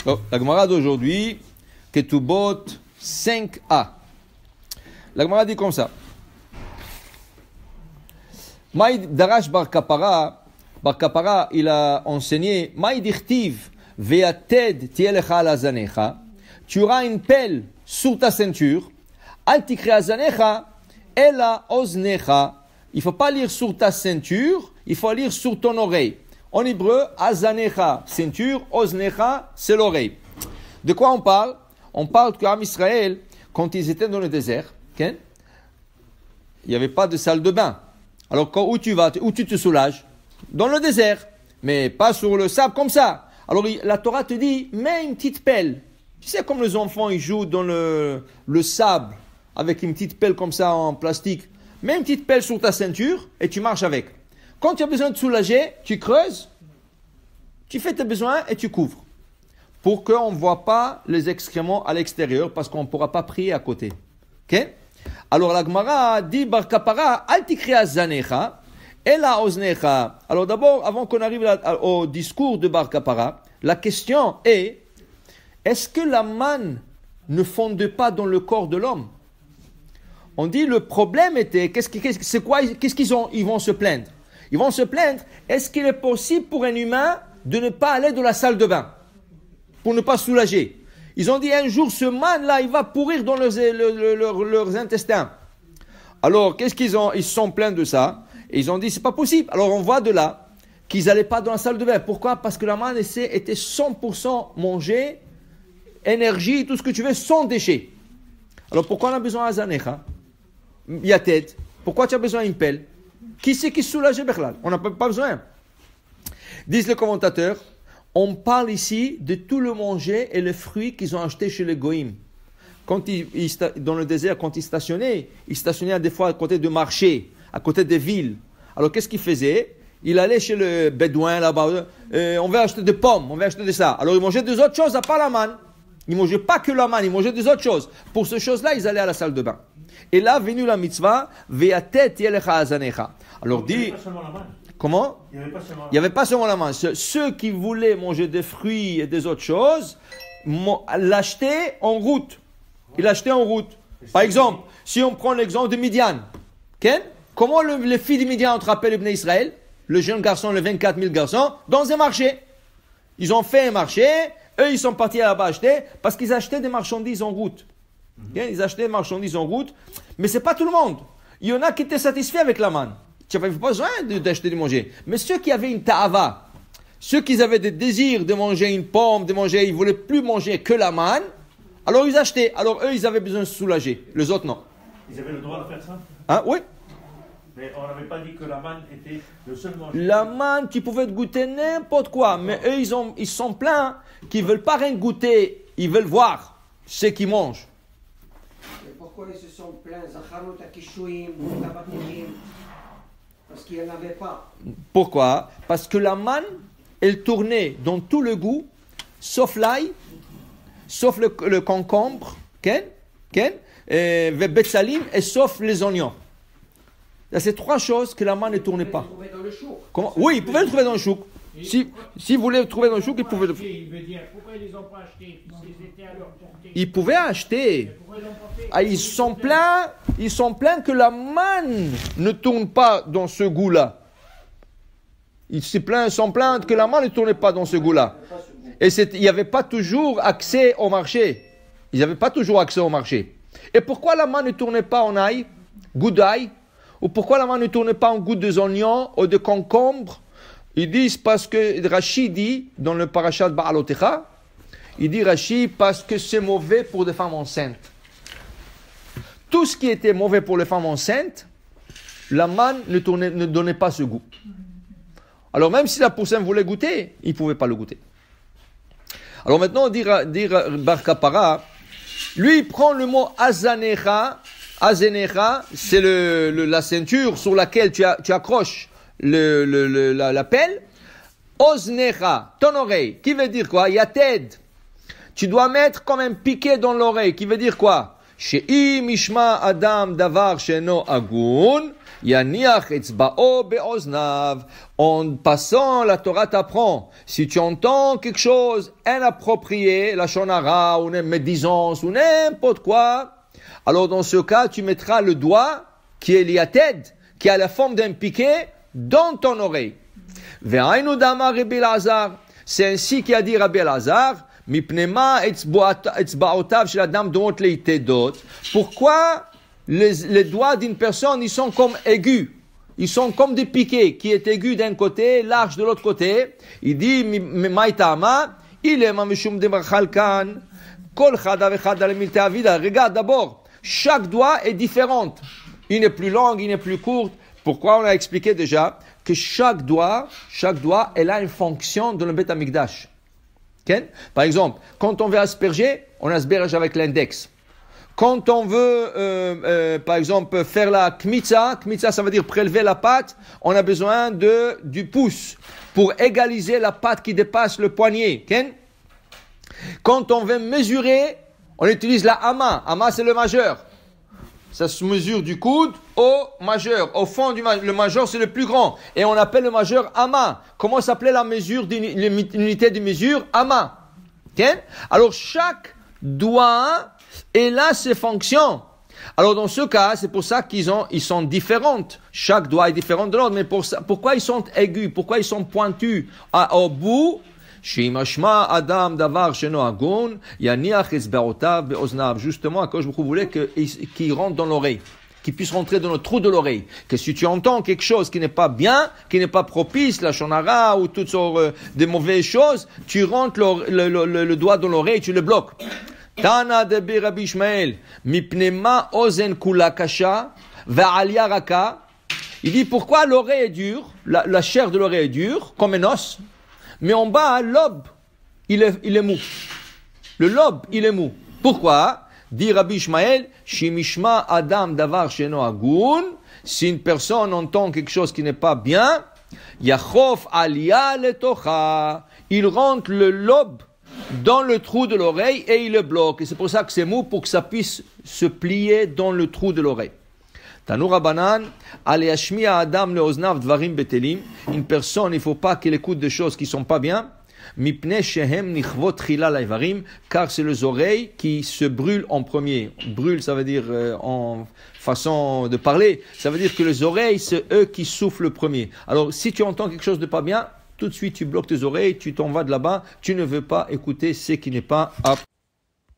Oh, la Gemara d'aujourd'hui, Ketubot 5a. La Gemara dit comme ça. Maïd Darash Bar Kapara, il a enseigné Maïd Irtiv Veated Tielecha Lazanecha. Tu auras une pelle sur ta ceinture. Altikre Azanecha Ela Oznecha. Il ne faut pas lire sur ta ceinture, il faut lire sur ton oreille. En hébreu, Azanecha, ceinture, Oznecha, c'est l'oreille. De quoi on parle? On parle qu'Am Israël, quand ils étaient dans le désert, il n'y avait pas de salle de bain. Alors, où tu vas, où tu te soulages? Dans le désert, mais pas sur le sable comme ça. Alors, la Torah te dit, mets une petite pelle. Tu sais, comme les enfants, ils jouent dans le sable, avec une petite pelle comme ça en plastique. Mets une petite pelle sur ta ceinture et tu marches avec. Quand tu as besoin de soulager, tu creuses, tu fais tes besoins et tu couvres. Pour qu'on ne voit pas les excréments à l'extérieur, parce qu'on ne pourra pas prier à côté. Ok? Alors la Gemara dit Bar Kapara, al tikri azanecha, ela oznecha. Alors d'abord, avant qu'on arrive au discours de Bar Kapara, la question est-ce que la manne ne fonde pas dans le corps de l'homme? On dit le problème était, ils vont se plaindre? Ils vont se plaindre, est-ce qu'il est possible pour un humain de ne pas aller dans la salle de bain pour ne pas soulager? Ils ont dit un jour, ce man-là, il va pourrir dans leurs intestins. Alors, qu'est-ce qu'ils ont? Ils se sont plaints de ça. Et ils ont dit, c'est pas possible. Alors, on voit de là qu'ils n'allaient pas dans la salle de bain. Pourquoi? Parce que la manne était 100% mangée, énergie, tout ce que tu veux, sans déchets. Alors, pourquoi on a besoin d'Azanecha? Yated. Pourquoi tu as besoin d'une pelle? Qui c'est qui soulage Bechlal? On n'a pas besoin. Disent les commentateurs, on parle ici de tout le manger et les fruits qu'ils ont achetés chez les Goïm. Quand dans le désert, quand ils stationnaient des fois à côté de marchés, à côté des villes. Alors qu'est-ce qu'ils faisaient? Il allait chez le bédouin là-bas, on va acheter des pommes, on va acheter de ça. Alors ils mangeaient des autres choses à part la manne. Ils ne mangeaient pas que la manne, ils mangeaient des autres choses. Pour ces choses-là, ils allaient à la salle de bain. Et là, venu la mitzvah, ve'atet yelecha azanecha. Alors dit, comment? Il n'y avait pas seulement la manne. Ceux qui voulaient manger des fruits et des autres choses, l'achetaient en route. Ils l'achetaient en route. Par exemple, si on prend l'exemple de Midian, comment les filles de Midian ont attrapé le Bnei Israël, le jeune garçon, les 24 000 garçons, dans un marché. Ils ont fait un marché, eux ils sont partis là-bas acheter, parce qu'ils achetaient des marchandises en route. Ils achetaient des marchandises en route, mais ce n'est pas tout le monde. Il y en a qui étaient satisfaits avec la manne. Tu n'avais pas besoin d'acheter de manger. Mais ceux qui avaient une ta'ava, ceux qui avaient des désirs de manger une pomme, ils ne voulaient plus manger que la manne, alors ils achetaient. Alors eux, ils avaient besoin de se soulager. Les autres, non. Ils avaient le droit de faire ça? Hein? Oui. Mais on n'avait pas dit que la manne était le seul manger. La manne, tu pouvais te goûter n'importe quoi. Mais eux, ils sont pleins qu'ils ne veulent pas rien goûter. Ils veulent voir ce qu'ils mangent. Et pourquoi ils se sont plaints? Zacharot akishouim, tabatim. Parce qu'il n'y en avait pas. Pourquoi? Parce que la manne, elle tournait dans tout le goût, sauf l'ail, sauf le concombre, betsalim, et sauf les oignons. Il y a ces trois choses que la manne ne tournait pas. Vous pouvez le trouver dans le chouk. Comment? Oui, ils pouvaient le trouver dans le chouk. Si vous voulez le trouver dans le chouk, ils pouvaient le trouver. Il veut dire, pourquoi ils ne les ont pas achetés s'ils étaient à leur portée? Ils pouvaient acheter. Pourquoi ils l'ont pas fait? Ah, ils sont pleins que la manne ne tourne pas dans ce goût-là. Ils sont pleins que la manne ne tournait pas dans ce goût-là. Et il n'y avait pas toujours accès au marché. Ils n'avaient pas toujours accès au marché. Et pourquoi la manne ne tournait pas en ail, goût d'ail? Ou pourquoi la manne ne tournait pas en goût des oignons ou de concombre? Ils disent parce que Rashi dit, dans le parashat Ba'alotecha, il dit Rashi parce que c'est mauvais pour des femmes enceintes. Tout ce qui était mauvais pour les femmes enceintes, la manne ne donnait pas ce goût. Alors même si la personne voulait goûter, il ne pouvait pas le goûter. Alors maintenant, dire Bar Kapara, lui il prend le mot Azanecha. Azanecha, c'est la ceinture sur laquelle tu accroches la pelle. Oznecha, ton oreille, qui veut dire quoi? Yated. Tu dois mettre comme un piquet dans l'oreille, qui veut dire quoi? שאם ישמע אדם דבר שאינו הגון, יניח אצבעו באוזניו. En passant, la Torah t'apprend, si tu entends quelque chose inapproprié, la shonara, ou une médisance, ou n'importe quoi, alors dans ce cas, tu mettras le doigt, qui est liated, qui a la forme d'un piquet, dans ton oreille. Ve'ainu dama Rabbi Elazar. C'est ainsi qu'a dit Rabbi Elazar, mipnema etzbaotav shel adam domot leitedot. Pourquoi les doigts d'une personne, ils sont comme aigus? Ils sont comme des piquets qui est aigu d'un côté, large de l'autre côté. Il dit, regarde d'abord, chaque doigt est différent. Il est plus long, il est plus court. Pourquoi? On a expliqué déjà que chaque doigt, elle a une fonction dans le Beth Amikdash. Okay? Par exemple, quand on veut asperger, on asperge avec l'index. Quand on veut, par exemple, faire la kmitza, ça veut dire prélever la pâte, on a besoin du pouce pour égaliser la pâte qui dépasse le poignet. Okay? Quand on veut mesurer, on utilise la hama. Hama, c'est le majeur. Ça se mesure du coude au majeur. Au fond, le majeur, c'est le plus grand. Et on appelle le majeur hama. Comment s'appelait la mesure, l'unité de mesure? Hama. Okay? Alors, chaque doigt, et là, ses fonctions. Alors, dans ce cas, c'est pour ça ils sont différentes. Chaque doigt est différent de l'autre. Mais pourquoi ils sont aigus? Pourquoi ils sont pointus au bout? Justement, à cause vous voulez qu'ils rentrent dans l'oreille, qu'ils puissent rentrer dans le trou de l'oreille. Que si tu entends quelque chose qui n'est pas bien, qui n'est pas propice, la shonara ou toutes sortes de mauvaises choses, tu rentres le doigt dans l'oreille, tu le bloques. Tana de Rabbi Ishmael, mipnema ozen kula kasha, ve'alia raka. Il dit pourquoi l'oreille est dure, la chair de l'oreille est dure, comme un os, mais en bas, le lobe, il est mou. Le lobe, il est mou. Pourquoi? Dit Rabbi Ishmael, shimishma adam davar sheno agun, si une personne entend quelque chose qui n'est pas bien, yachof alia letocha, il rentre le lobe dans le trou de l'oreille et il le bloque. Et c'est pour ça que c'est mou, pour que ça puisse se plier dans le trou de l'oreille. Tanu Rabbanan, aleyashmiya adam leoznav dvarim betelim. Une personne, il ne faut pas qu'elle écoute des choses qui ne sont pas bien. Mipne shehem nichvot chila laivarim, car c'est les oreilles qui se brûlent en premier. Brûle, ça veut dire en façon de parler. Ça veut dire que les oreilles, c'est eux qui soufflent le premier. Alors, si tu entends quelque chose de pas bien, tout de suite, tu bloques tes oreilles, tu t'en vas de là-bas, tu ne veux pas écouter ce qui n'est pas apte.